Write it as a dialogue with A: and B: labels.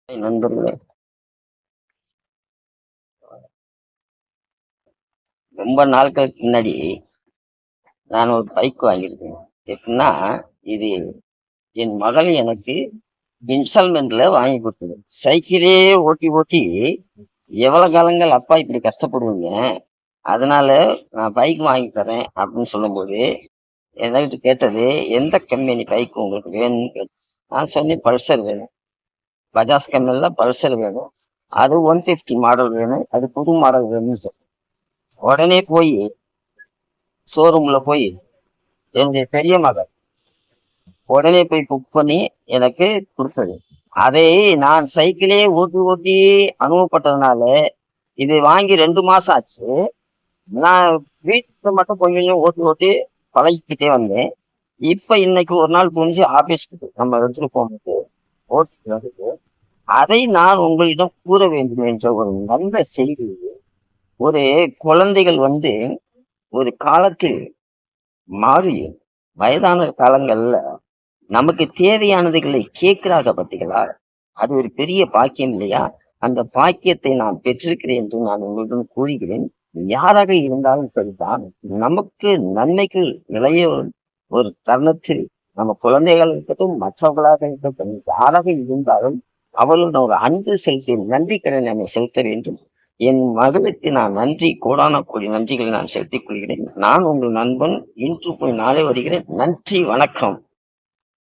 A: நண்பர்களே, ரொம்ப நாட்களுக்கு முன்னாடி நான் ஒரு பைக் வாங்கியிருக்கேன். எப்படின்னா, இது என் மகள் எனக்கு இன்ஸ்டால்மெண்ட்ல வாங்கி கொடுத்தது. சைக்கிளே ஓட்டி ஓட்டி எவ்வளவு காலங்கள் அப்பா இப்படி கஷ்டப்படுவீங்க, அதனால நான் பைக் வாங்கி தரேன் அப்படின்னு சொல்லும்போது என்கிட்ட கேட்டது, எந்த கம்பெனி பைக் உங்களுக்கு வேணும்னு கேட்டுச்சு. நான் சொன்னேன் பல்சர் வேணும், பஜாஜ் கம்பெனில பல்சர் வேணும், அது 150 மாடல் வேணும், அது புது மாடல் வேணும்னு சொன்னேன். உடனே போய் ஷோரூம்ல போய் என்னுடைய பெரிய மகள் உடனே போய் புக் பண்ணி எனக்கு கொடுத்தது. அதை நான் சைக்கிளே ஓட்டி ஓட்டி அனுபவப்பட்டதுனால இது வாங்கி 2 மாசம் ஆச்சு. நான் வீட்டுக்கு மட்டும் கொஞ்சம் கொஞ்சம் ஓட்டி ஓட்டி பழகிக்கிட்டே வந்தேன். இப்ப இன்னைக்கு ஒரு நாள் புரிஞ்சு ஆபீஸ்க்கு நம்ம எடுத்துட்டு போகும்போது ஓட்டிட்டு வந்து அதை நான் உங்களிடம் கூற வேண்டும் என்ற ஒரு நல்ல செய்தி. ஒரு குழந்தைகள் ஒரு காலத்தில் மாறி வயதான காலங்கள்ல நமக்கு தேவையானதுகளை கேட்கிறாங்க பார்த்தீங்களா, அது ஒரு பெரிய பாக்கியம் இல்லையா? அந்த பாக்கியத்தை நான் பெற்றிருக்கிறேன் என்று நான் உங்களிடம் கூறுகிறேன். யாராக இருந்தாலும் சரிதான், நமக்கு நன்மைகள் விளைய ஒரு தருணத்தில் நம்ம குழந்தைகள் இருக்கட்டும், மற்றவர்களாக இருக்கட்டும், யாராக இருந்தாலும் அவர்களுடன் ஒரு அன்பு செலுத்தி நன்றி கடன் என்னை செலுத்த வேண்டும். என் மகளுக்கு நான் நன்றி, கோடான கோடி நன்றிகளை நான் செலுத்திக் கொள்கிறேன். நான் உங்கள் நண்பன். இன்று போய் நாளை வருகிறேன். நன்றி, வணக்கம்.